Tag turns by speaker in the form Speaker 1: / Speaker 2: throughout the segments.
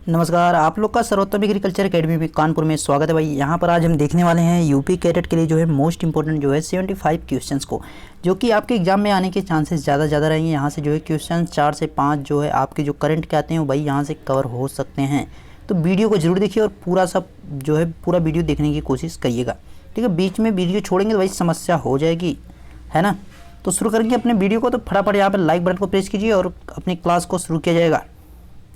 Speaker 1: नमस्कार, आप लोग का सर्वोत्तम एग्रीकल्चर एकेडमी में कानपुर में स्वागत है भाई। यहाँ पर आज हम देखने वाले हैं यूपी कैडेट के लिए जो है मोस्ट इंपॉर्टेंट जो है 75 क्वेश्चंस को, जो कि आपके एग्जाम में आने के चांसेस ज़्यादा रहेंगे। यहाँ से जो है क्वेश्चन 4 से 5 जो है आपके जो करंट के आते हैं वो भाई यहाँ से कवर हो सकते हैं। तो वीडियो को जरूर देखिए और पूरा सब जो है पूरा वीडियो देखने की कोशिश करिएगा, ठीक है। बीच में वीडियो छोड़ेंगे तो भाई समस्या हो जाएगी, है ना। तो शुरू करेंगे अपने वीडियो को। तो फटाफट यहाँ पर लाइक बटन को प्रेस कीजिए और अपनी क्लास को शुरू किया जाएगा।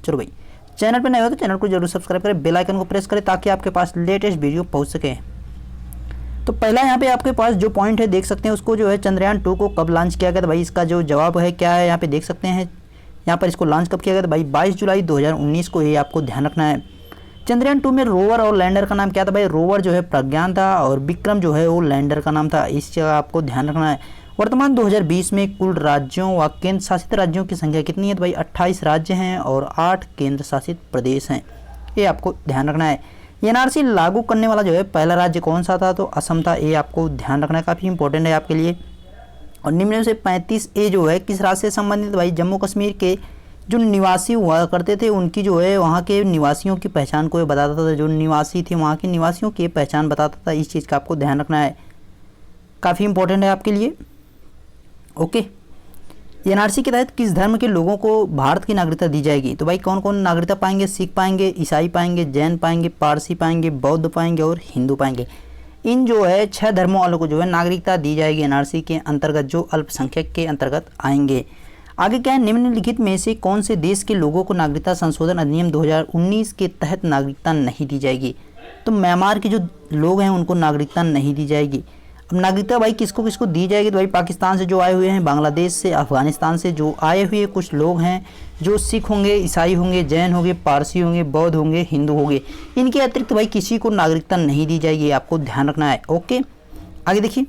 Speaker 1: चलो भाई, चैनल पर नए हो तो चैनल को जरूर सब्सक्राइब करें, बेल आइकन को प्रेस करें ताकि आपके पास लेटेस्ट वीडियो पहुंच सके। तो पहला यहाँ पे आपके पास जो पॉइंट है देख सकते हैं, उसको जो है चंद्रयान 2 को कब लॉन्च किया गया था भाई। इसका जो जवाब है क्या है यहाँ पे देख सकते हैं। यहाँ पर इसको लॉन्च कब किया गया था भाई, 22 जुलाई 2019 को। ये आपको ध्यान रखना है। चंद्रयान 2 में रोवर और लैंडर का नाम क्या था भाई। रोवर जो है प्रज्ञान था और विक्रम जो है वो लैंडर का नाम था। इस जगह आपको ध्यान रखना है। वर्तमान 2020 में कुल राज्यों व केंद्र शासित राज्यों की संख्या कितनी है तो भाई 28 राज्य हैं और 8 केंद्र शासित प्रदेश हैं। ये आपको ध्यान रखना है। एनआरसी लागू करने वाला जो है पहला राज्य कौन सा था तो असम था। ये आपको ध्यान रखना है, काफ़ी इंपॉर्टेंट है आपके लिए। और निम्न में से 35A जो है किस राज्य से संबंधित भाई। जम्मू कश्मीर के जो निवासी हुआ करते थे उनकी जो है वहाँ के निवासियों की पहचान को बताता था। जो निवासी थे वहाँ के निवासियों की पहचान बताता था। इस चीज़ का आपको ध्यान रखना है, काफ़ी इंपॉर्टेंट है आपके लिए। ओके। एनआरसी के तहत किस धर्म के लोगों को भारत की नागरिकता दी जाएगी तो भाई कौन कौन नागरिकता पाएंगे। सिख पाएंगे, ईसाई पाएंगे, जैन पाएंगे, पारसी पाएंगे, बौद्ध पाएंगे और हिंदू पाएंगे। इन जो है 6 धर्मों वालों को जो है नागरिकता दी जाएगी एनआरसी के अंतर्गत, जो अल्पसंख्यक के अंतर्गत आएंगे। आगे क्या है, निम्नलिखित में से कौन से देश के लोगों को नागरिकता संशोधन अधिनियम 2019 के तहत नागरिकता नहीं दी जाएगी। तो म्यांमार के जो लोग हैं उनको नागरिकता नहीं दी जाएगी। अब नागरिकता भाई किसको किसको दी जाएगी तो भाई पाकिस्तान से जो आए हुए हैं, बांग्लादेश से, अफगानिस्तान से जो आए हुए कुछ लोग हैं, जो सिख होंगे, ईसाई होंगे, जैन होंगे, पारसी होंगे, बौद्ध होंगे, हिंदू होंगे, इनके अतिरिक्त भाई किसी को नागरिकता नहीं दी जाएगी। आपको ध्यान रखना है। ओके, आगे देखिए।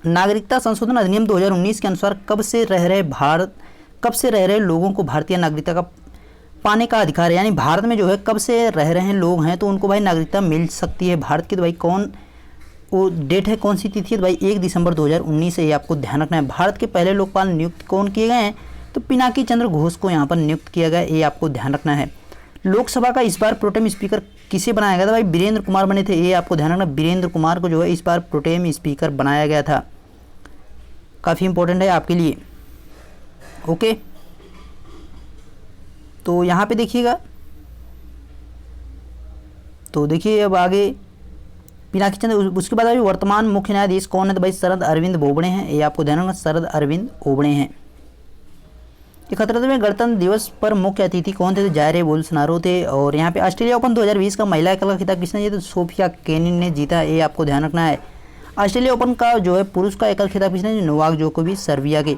Speaker 1: नागरिकता संशोधन अधिनियम 2019 के अनुसार कब से रह रहे लोगों को भारतीय नागरिकता का पाने का अधिकार है। यानी भारत में जो है कब से रह रहे लोग हैं तो उनको भाई नागरिकता मिल सकती है भारत की। तो भाई कौन वो डेट है, कौन सी तिथि है तो भाई 1 दिसंबर 2019 है। ये आपको ध्यान रखना है। भारत के पहले लोकपाल नियुक्त कौन किए गए हैं तो पिनाकी चंद्र घोष को यहाँ पर नियुक्त किया गया। ये आपको ध्यान रखना है। लोकसभा का इस बार प्रोटेम स्पीकर किसे बनाया गया था भाई। वीरेंद्र कुमार बने थे। ये आपको ध्यान रखना, वीरेंद्र कुमार को जो है इस बार प्रोटेम स्पीकर बनाया गया था। काफ़ी इंपॉर्टेंट है आपके लिए। ओके, तो यहाँ पे देखिएगा। तो देखिए अब आगे पिनाकी चंद्र, उसके बाद अभी वर्तमान मुख्य न्यायाधीश कौन है तो भाई शरद अरविंद बोबड़े हैं। ये आपको ध्यान रखना, शरद अरविंद बोबड़े हैं। 71वें गणतंत्र दिवस पर मुख्य अतिथि कौन थे तो जायरे बोल्सोनारो थे। और यहाँ पे ऑस्ट्रेलिया ओपन 2020 का महिला एकल का खिताब किसने जीता तो सोफिया केनिन ने जीता। ये आपको ध्यान रखना है। ऑस्ट्रेलिया ओपन का जो है पुरुष का एकल खिताब किसने, नोवाक जोकोविच सर्बिया के।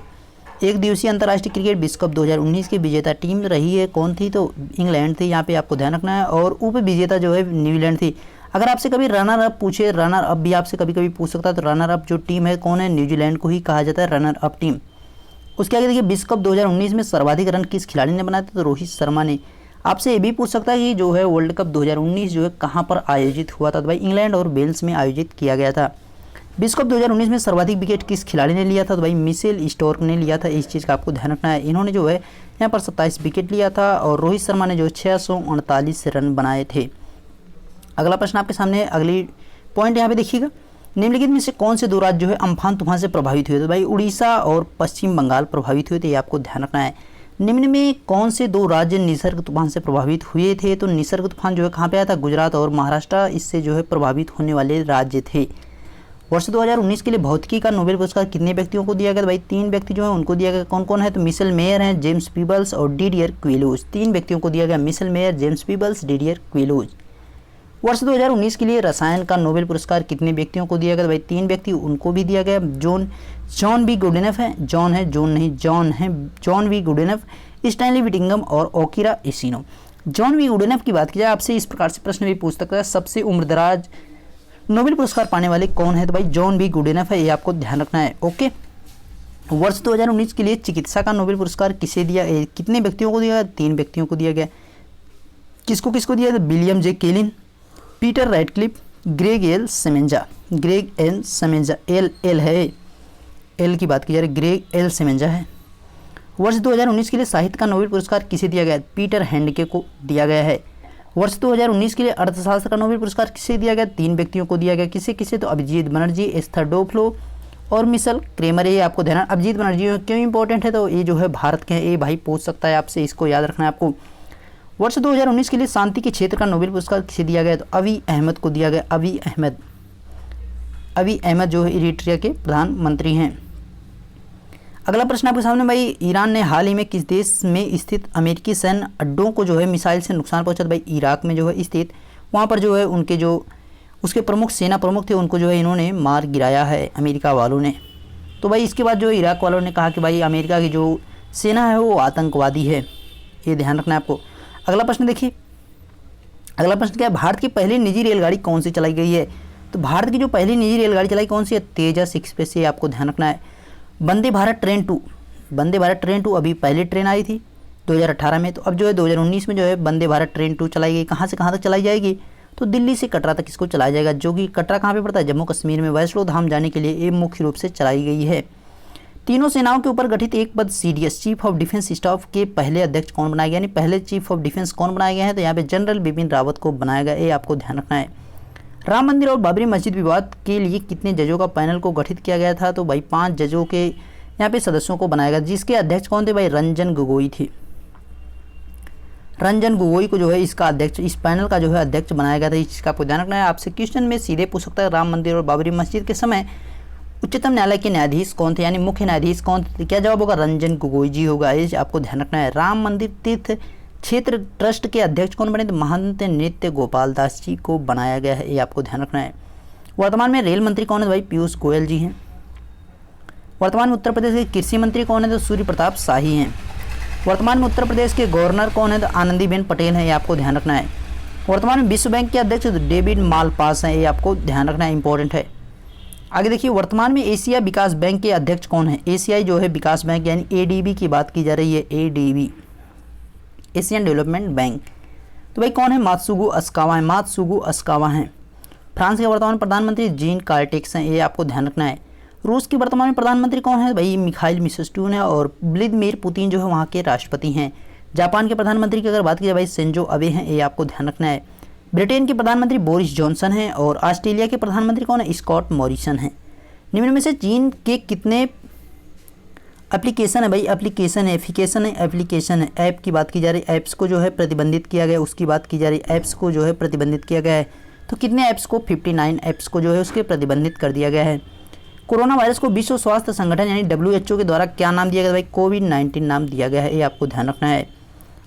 Speaker 1: एक दिवसीय अंतर्राष्ट्रीय क्रिकेट विश्व कप 2019 की विजेता टीम रही है कौन थी तो इंग्लैंड थी। यहाँ पे आपको ध्यान रखना है। और उप विजेता जो है न्यूजीलैंड थी। अगर आपसे कभी रनर अप पूछे, रनर अप भी आपसे कभी कभी पूछ सकता है, तो रनर अप जो टीम है कौन है, न्यूजीलैंड को ही कहा जाता है रनर अप टीम। उसके आगे देखिए, विश्व कप 2019 में सर्वाधिक रन किस खिलाड़ी ने बनाए थे तो रोहित शर्मा ने। आपसे ये भी पूछ सकता है कि जो है वर्ल्ड कप 2019 जो है कहाँ पर आयोजित हुआ था तो भाई इंग्लैंड और वेल्स में आयोजित किया गया था। विश्व कप 2019 में सर्वाधिक विकेट किस खिलाड़ी ने लिया था तो भाई मिशेल स्टोर्क ने लिया था। इस चीज़ का आपको ध्यान रखना है। इन्होंने जो है यहाँ पर 27 विकेट लिया था और रोहित शर्मा ने जो 639 रन बनाए थे। अगला प्रश्न आपके सामने, अगली पॉइंट यहाँ पे देखिएगा। निम्नलिखित में से कौन से 2 राज्य जो है अम्फान तूफान से प्रभावित हुए तो भाई उड़ीसा और पश्चिम बंगाल प्रभावित हुए थे। ये आपको ध्यान रखना है। निम्न में कौन से 2 राज्य निसर्ग तूफान से प्रभावित हुए थे तो निसर्ग तूफान जो है कहाँ पे आया था, गुजरात और महाराष्ट्र इससे जो है प्रभावित होने वाले राज्य थे। वर्ष 2019 के लिए भौतिकी का नोबेल पुरस्कार कितने व्यक्तियों को दिया गया तो भाई 3 व्यक्ति जो है उनको दिया गया। कौन कौन है तो मिशेल मेयर हैं, जेम्स पीबल्स और डिडियर क्विलोज। 3 व्यक्तियों को दिया गया, Michel Mayor, James Peebles, Didier Queloz. वर्ष 2019 के लिए रसायन का नोबेल पुरस्कार कितने व्यक्तियों को दिया गया तो भाई 3 व्यक्ति उनको भी दिया गया। जॉन वी गुडेनफ है, John V Goodenough, Stanley Whittingham और Akira Yoshino. John V Goodenough की बात की जाए, आपसे इस प्रकार से प्रश्न भी पूछ सकता है, सबसे उम्रदराज नोबेल पुरस्कार पाने वाले कौन है तो भाई जॉन वी गुडेनफ है। ये आपको ध्यान रखना है। ओके, वर्ष 2019 के लिए चिकित्सा का नोबेल पुरस्कार किसे दिया, कितने व्यक्तियों को दिया गया, 3 व्यक्तियों को दिया गया। किसको किसको दिया तो William J Kaelin, Peter Ratcliffe, Gregg L Semenza. L की बात की जा रही, ग्रेग एल सेमेंजा है। वर्ष 2019 के लिए साहित्य का नोबेल पुरस्कार किसे दिया गया? पीटर हैंडके को दिया गया है। वर्ष 2019 के लिए अर्थशास्त्र का नोबेल पुरस्कार किसे दिया गया? 3 व्यक्तियों को दिया गया। किसे किसे? तो अभिजीत बनर्जी, एस्थर डुफ्लो और मिशेल क्रेमर। ये आपको ध्यान, अभिजीत बनर्जी क्यों इंपॉर्टेंट है? तो ये जो है भारत के हैं, ये भाई पूछ सकता है आपसे, इसको याद रखना है आपको। वर्ष 2019 के लिए शांति के क्षेत्र का नोबेल पुरस्कार किसे दिया गया? तो अबी अहमद को दिया गया। अबी अहमद जो है इरिट्रिया के प्रधानमंत्री हैं। अगला प्रश्न आपके सामने भाई, ईरान ने हाल ही में किस देश में स्थित अमेरिकी सैन्य अड्डों को जो है मिसाइल से नुकसान पहुंचा? भाई इराक में जो है स्थित, वहाँ पर जो है उनके जो उसके प्रमुख सेना प्रमुख थे उनको जो है इन्होंने मार गिराया है अमेरिका वालों ने। तो भाई इसके बाद जो इराक वालों ने कहा कि भाई अमेरिका की जो सेना है वो आतंकवादी है, ये ध्यान रखना है आपको। अगला प्रश्न देखिए, अगला प्रश्न क्या है? भारत की पहली निजी रेलगाड़ी कौन सी चलाई गई है? तो भारत की जो पहली निजी रेलगाड़ी चलाई कौन सी है? तेजस एक्सप्रेस, ये आपको ध्यान रखना है। वंदे भारत ट्रेन 2 अभी पहली ट्रेन आई थी 2018 में, तो अब जो है 2019 में जो है वंदे भारत ट्रेन 2 चलाई गई। कहाँ से कहाँ तक चलाई जाएगी? तो दिल्ली से कटरा तक इसको चलाया जाएगा, जो कि कटरा कहाँ पे पड़ता है? जम्मू कश्मीर में। वैष्णो धाम जाने के लिए ये मुख्य रूप से चलाई गई है। तीनों सेनाओं के ऊपर गठित एक पद CDS chief of defence staff के पहले अध्यक्ष कौन बनाया गया? यानी पहले चीफ ऑफ डिफेंस कौन बनाया गया है? तो यहाँ पे जनरल बिपिन रावत को बनाया गया, ये आपको ध्यान रखना है। राम मंदिर और बाबरी मस्जिद विवाद के लिए कितने जजों का पैनल को गठित किया गया था? तो भाई 5 जजों के यहाँ पे सदस्यों को बनाया गया, जिसके अध्यक्ष कौन थे? भाई रंजन गोगोई थे। रंजन गोगोई को जो है इसका अध्यक्ष, इस पैनल का जो है अध्यक्ष बनाया गया था। इसका आपको ध्यान रखना है। आपसे क्वेश्चन में सीधे पूछ सकता है, राम मंदिर और बाबरी मस्जिद के समय उच्चतम न्यायालय के न्यायाधीश कौन थे? यानी मुख्य न्यायाधीश कौन थे? क्या जवाब होगा? रंजन गोगोई जी होगा। ये आपको ध्यान रखना है। राम मंदिर तीर्थ क्षेत्र ट्रस्ट के अध्यक्ष कौन बने? तो महंत नृत्य गोपाल दास जी को बनाया गया है, ये आपको ध्यान रखना है। वर्तमान में रेल मंत्री कौन है? भाई पीयूष गोयल जी हैं। वर्तमान में उत्तर प्रदेश के कृषि मंत्री कौन है? तो सूर्य प्रताप शाही हैं। वर्तमान में उत्तर प्रदेश के गवर्नर कौन है? तो आनंदीबेन पटेल हैं, ये आपको ध्यान रखना है। वर्तमान में विश्व बैंक के अध्यक्ष डेविड मालपास हैं, ये आपको ध्यान रखना है, इंपॉर्टेंट है। आगे देखिए, वर्तमान में एशिया विकास बैंक के अध्यक्ष कौन है? एशियाई जो है विकास बैंक यानी ADB की बात की जा रही है, ADB एशियन डेवलपमेंट बैंक। तो भाई कौन है? मात्सुगु अस्कावा हैं। फ्रांस के वर्तमान प्रधानमंत्री जीन कार्टेक्स हैं, ये आपको ध्यान रखना है। रूस के वर्तमान में प्रधानमंत्री कौन है? भाई मिखाइल मिशस्टून है, और व्लादिमीर पुतिन जो है वहाँ के राष्ट्रपति हैं। जापान के प्रधानमंत्री की अगर बात की जाए भाई शिंजो अबे हैं, ये आपको ध्यान रखना है। ब्रिटेन के प्रधानमंत्री बोरिस जॉनसन हैं, और ऑस्ट्रेलिया के प्रधानमंत्री कौन है? स्कॉट मॉरिसन हैं। निम्न में से चीन के कितने एप्लीकेशन है? भाई एप्लीकेशन है, एफिकेशन है, एप्लीकेशन है। ऐप की बात की जा रही है, ऐप्स को जो है प्रतिबंधित किया गया, उसकी बात की जा रही है। ऐप्स को जो है प्रतिबंधित किया गया है, तो कितने ऐप्स को? 59 ऐप्स को जो है उसके प्रतिबंधित कर दिया गया है। कोरोना वायरस को विश्व स्वास्थ्य संगठन यानी WHO के द्वारा क्या नाम दिया गया? भाई कोविड-19 नाम दिया गया है, ये आपको ध्यान रखना है।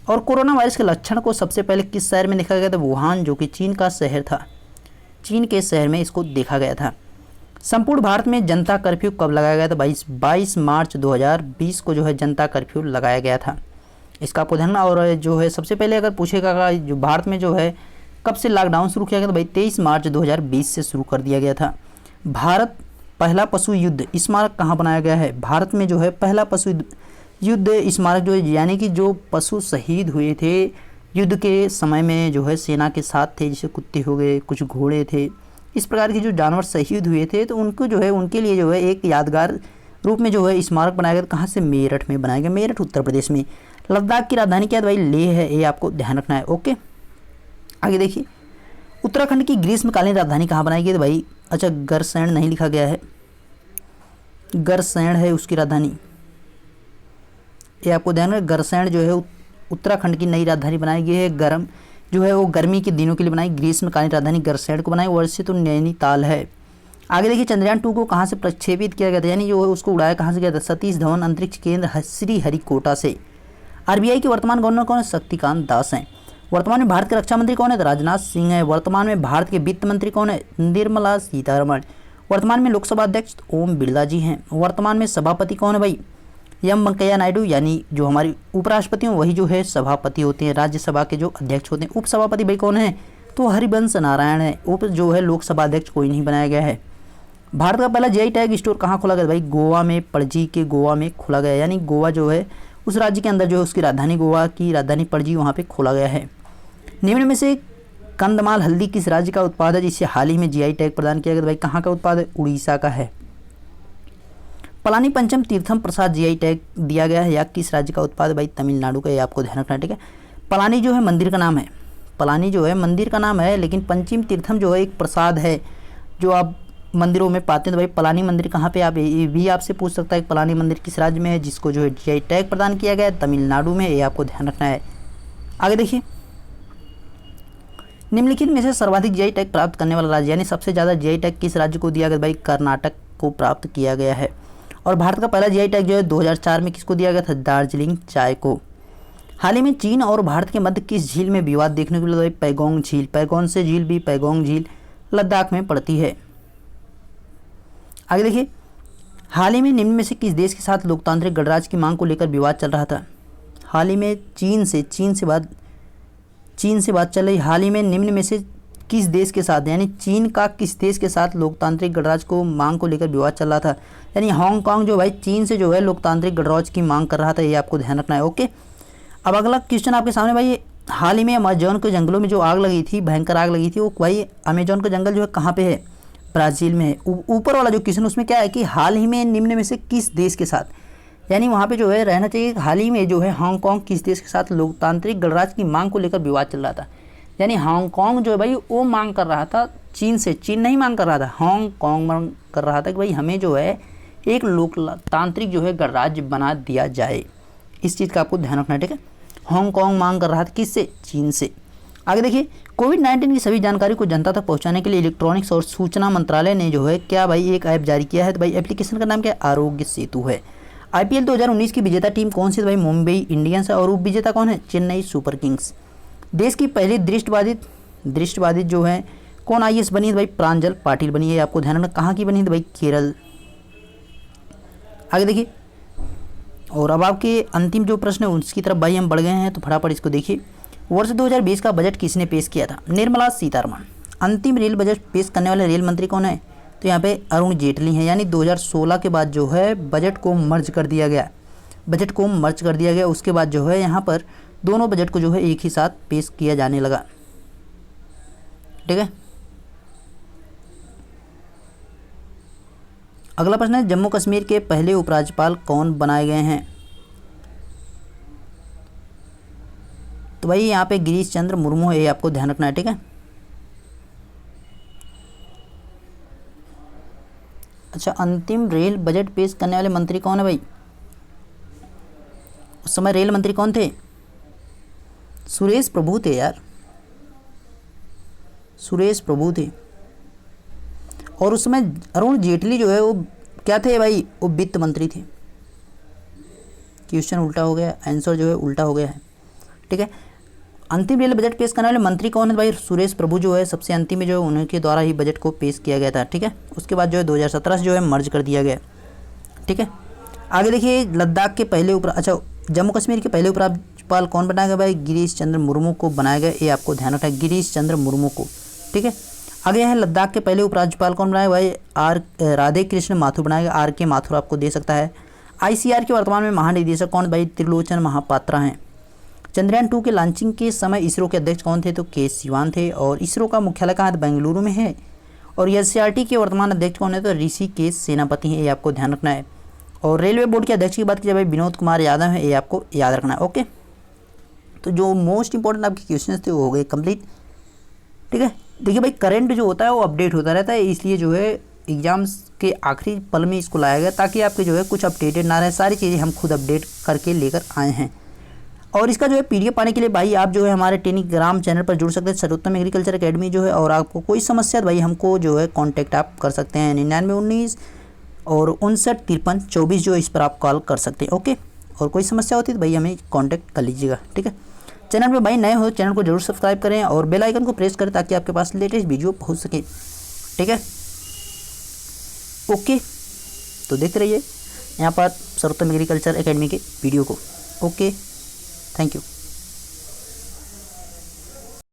Speaker 1: और कोरोना वायरस के लक्षण को सबसे पहले किस शहर में देखा गया था? वुहान, जो कि चीन का शहर था। चीन के शहर में इसको देखा गया था। संपूर्ण भारत में जनता कर्फ्यू कब लगाया गया था? 22 मार्च 2020 को जो है जनता कर्फ्यू लगाया गया था, इसका आपको ध्यान। और जो है सबसे पहले अगर पूछेगा जो भारत में जो है कब से लॉकडाउन शुरू किया गया? तो भाई 23 मार्च 2020 से शुरू कर दिया गया था। भारत पहला पशु युद्ध स्मारक कहाँ बनाया गया है? भारत में जो है पहला पशु युद्ध स्मारक जो है, यानी कि जो पशु शहीद हुए थे युद्ध के समय में जो है सेना के साथ थे, जैसे कुत्ते हो गए, कुछ घोड़े थे, इस प्रकार के जो जानवर शहीद हुए थे, तो उनको जो है उनके लिए जो है एक यादगार रूप में जो है स्मारक बनाया गया। कहाँ से? मेरठ में बनाया गया, मेरठ उत्तर प्रदेश में। लद्दाख की राजधानी क्या है? भाई लेह है, ये आपको ध्यान रखना है। ओके, आगे देखिए, उत्तराखंड की ग्रीष्मकालीन राजधानी कहाँ बनाई गई? तो भाई अच्छा गरसैंण नहीं लिखा गया है, गरसैंण है उसकी राजधानी, ये आपको ध्यान रखना। गरसैंण जो है उत्तराखंड की नई राजधानी बनाई गई है। गर्म जो है वो गर्मी के दिनों के लिए बनाई, ग्रीष्मकालीन राजधानी गरसैंण को बनाई। वर्ष से तो नैनीताल है। आगे देखिए, चंद्रयान 2 को कहाँ से प्रक्षेपित किया गया था? यानी जो है उसको उड़ाया कहाँ से गया था? सतीश धवन अंतरिक्ष केंद्र श्रीहरिकोटा से। RBI के वर्तमान गवर्नर कौन है? शक्तिकांत दास हैं। वर्तमान में भारत के रक्षा मंत्री कौन है? राजनाथ सिंह है। वर्तमान में भारत के वित्त मंत्री कौन है? निर्मला सीतारमण। वर्तमान में लोकसभा अध्यक्ष ओम बिरला जी हैं। वर्तमान में सभापति कौन है? भाई एम वेंकैया नायडू, यानी जो हमारी उपराष्ट्रपति हैं वही जो है सभापति होते हैं, राज्यसभा के जो अध्यक्ष होते हैं। उपसभापति भाई कौन है? तो हरिवंश नारायण है। उप जो है लोकसभा अध्यक्ष कोई नहीं बनाया गया है। भारत का पहला GI टैग स्टोर कहाँ खोला गया? भाई गोवा में, पणजी के गोवा में खोला गया, यानी गोवा जो है उस राज्य के अंदर जो है उसकी राजधानी, गोवा की राजधानी पणजी, वहाँ पे खोला गया है। निम्न में से कंदमाल हल्दी किस राज्य का उत्पाद है जिसे हाल ही में GI टैग प्रदान किया गया? भाई कहाँ का उत्पाद है? उड़ीसा का है। पलानी पंचम तीर्थम प्रसाद जीआई टैग दिया गया है या किस राज्य का उत्पाद? भाई तमिलनाडु का, ये आपको ध्यान रखना है, ठीक है। पलानी जो है मंदिर का नाम है, पलानी जो है मंदिर का नाम है, लेकिन पंचम तीर्थम जो है एक प्रसाद है जो आप मंदिरों में पाते हैं। तो भाई पलानी मंदिर कहाँ पे, आप ये भी आपसे पूछ सकता है पलानी मंदिर किस राज्य में है, जिसको जो है जीआई टैग प्रदान किया गया है? तमिलनाडु में, ये आपको ध्यान रखना है। आगे देखिए, निम्नलिखित में से सर्वाधिक जीआई टैग प्राप्त करने वाला राज्य, यानी सबसे ज़्यादा जीआई टैग किस राज्य को दिया गया? भाई कर्नाटक को प्राप्त किया गया है। और भारत का पहला जीआई टैग जो है 2004 में किसको दिया गया था? दार्जिलिंग चाय को। हाल ही में चीन और भारत के मध्य किस झील में विवाद देखने को मिला? पैगोंग झील। पैगोंग से झील भी, पैगोंग झील लद्दाख में पड़ती है। आगे देखिए, हाल ही में निम्न में से किस देश के साथ लोकतांत्रिक गणराज्य की मांग को लेकर विवाद चल रहा था? हाल ही में चीन से बात चल रही। हाल ही में निम्न में से किस देश के साथ, यानी चीन का किस देश के साथ लोकतांत्रिक गणराज्य को मांग को लेकर विवाद चल रहा था? यानी हांगकांग जो भाई चीन से जो है लोकतांत्रिक गणराज्य की मांग कर रहा था, ये आपको ध्यान रखना है। ओके, अब अगला क्वेश्चन आपके सामने भाई, हाल ही में अमेजोन के जंगलों में जो आग लगी थी, भयंकर आग लगी थी, वो भाई अमेजोन का जंगल जो है कहाँ पे है? ब्राज़ील में है। ऊपर वाला जो क्वेश्चन उसमें क्या है कि हाल ही में निम्न में से किस देश के साथ, यानी वहाँ पे जो है रहना चाहिए हाल ही में जो है हांगकांग किस देश के साथ लोकतांत्रिक गणराज्य की मांग को लेकर विवाद चल रहा था? यानी हांगकांग जो है भाई वो मांग कर रहा था चीन से, चीन नहीं मांग कर रहा था, हांगकांग मांग कर रहा था कि भाई हमें जो है एक लोकतांत्रिक जो है गणराज्य बना दिया जाए। इस चीज़ का आपको ध्यान रखना है, ठीक है। हांगकांग मांग कर रहा था किससे? चीन से। आगे देखिए, कोविड-19 की सभी जानकारी को जनता तक पहुंचाने के लिए इलेक्ट्रॉनिक्स और सूचना मंत्रालय ने जो है क्या भाई एक ऐप जारी किया है? तो भाई एप्लीकेशन का नाम क्या है? आरोग्य सेतु है। आईपीएल 2019 की विजेता टीम कौन सी? तो भाई मुंबई इंडियंस है। और उप विजेता कौन है? Chennai super Kings. देश की पहली दृष्टिबाधित जो है कौन आईएएस बनी है? भाई प्रांजल पाटिल बनी है, आपको ध्यान रखना। कहाँ की बनी है? भाई केरल। आगे देखिए, और अब आपके अंतिम जो प्रश्न है उसकी तरफ भाई हम बढ़ गए हैं, तो फटाफट इसको देखिए। वर्ष 2020 का बजट किसने पेश किया था? निर्मला सीतारमण। अंतिम रेल बजट पेश करने वाले रेल मंत्री कौन है? तो यहाँ पे अरुण जेटली हैं। यानी 2016 के बाद जो है बजट को मर्ज कर दिया गया, उसके बाद जो है यहाँ पर दोनों बजट को जो है एक ही साथ पेश किया जाने लगा, ठीक है। अगला प्रश्न है, जम्मू कश्मीर के पहले उपराज्यपाल कौन बनाए गए हैं? तो भाई यहाँ पे गिरीश चंद्र मुर्मू है, ये आपको ध्यान रखना है, ठीक है। अच्छा, अंतिम रेल बजट पेश करने वाले मंत्री कौन है भाई? उस समय रेल मंत्री कौन थे? सुरेश प्रभु थे यार, सुरेश प्रभु थे। और उस समय अरुण जेटली जो है वो क्या थे भाई? वो वित्त मंत्री थे। क्वेश्चन उल्टा हो गया, आंसर जो है उल्टा हो गया है, ठीक है। अंतिम रेल बजट पेश करने वाले मंत्री कौन है भाई? सुरेश प्रभु जो है सबसे अंतिम में जो है उनके द्वारा ही बजट को पेश किया गया था, ठीक है। उसके बाद जो है 2017 से जो है मर्ज कर दिया गया, ठीक है। आगे देखिए, लद्दाख के पहले जम्मू कश्मीर के पहले उपराज्यपाल कौन बनाया गया भाई? गिरीश चंद्र मुर्मू को बनाया गया, ये आपको ध्यान रखना है, गिरीश चंद्र मुर्मू को, ठीक है। आगे है लद्दाख के पहले उपराज्यपाल कौन बनाया भाई? राधे कृष्ण माथुर बनाया गया, आर के माथुर आपको दे सकता है। आईसीआर के वर्तमान में महानिदेशक कौन भाई? त्रिलोचन महापात्रा हैं। चंद्रयान 2 के लॉन्चिंग के समय इसरो के अध्यक्ष कौन थे? तो के सिवान थे। और इसरो का मुख्यालय कहाँ है? बेंगलुरु में है। और एससीईआरटी के वर्तमान अध्यक्ष कौन है? तो ऋषिकेश सेनापति हैं, ये आपको ध्यान रखना है। और रेलवे बोर्ड के अध्यक्ष की बात की जाए भाई विनोद कुमार यादव है, ये आपको याद रखना है, ओके। तो जो मोस्ट इंपॉर्टेंट आपके क्वेश्चन थे वो हो गए कंप्लीट, ठीक है। देखिए भाई, करंट जो होता है वो अपडेट होता रहता है, इसलिए जो है एग्जाम्स के आखिरी पल में इसको लाया गया ताकि आपके जो है कुछ अपडेटेड ना रहे। सारी चीज़ें हम खुद अपडेट करके लेकर आए हैं। और इसका जो है पीडीएफ पाने के लिए भाई आप जो है हमारे टेलीग्राम चैनल पर जुड़ सकते हैं, सर्वोत्तम एग्रीकल्चर एकेडमी जो है। और आपको कोई समस्या भाई हमको जो है कांटेक्ट आप कर सकते हैं 9919 और 595324 जो इस पर आप कॉल कर सकते हैं, ओके। और कोई समस्या होती है तो भाई हमें कांटेक्ट कर लीजिएगा, ठीक है। चैनल पे भाई नए हो चैनल को जरूर सब्सक्राइब करें और बेल आइकन को प्रेस करें ताकि आपके पास लेटेस्ट वीडियो पहुंच सके, ठीक है, ओके। तो देखते रहिए यहाँ पर सर्वोत्तम एग्रीकल्चर एकेडमी के वीडियो को, ओके, थैंक यू।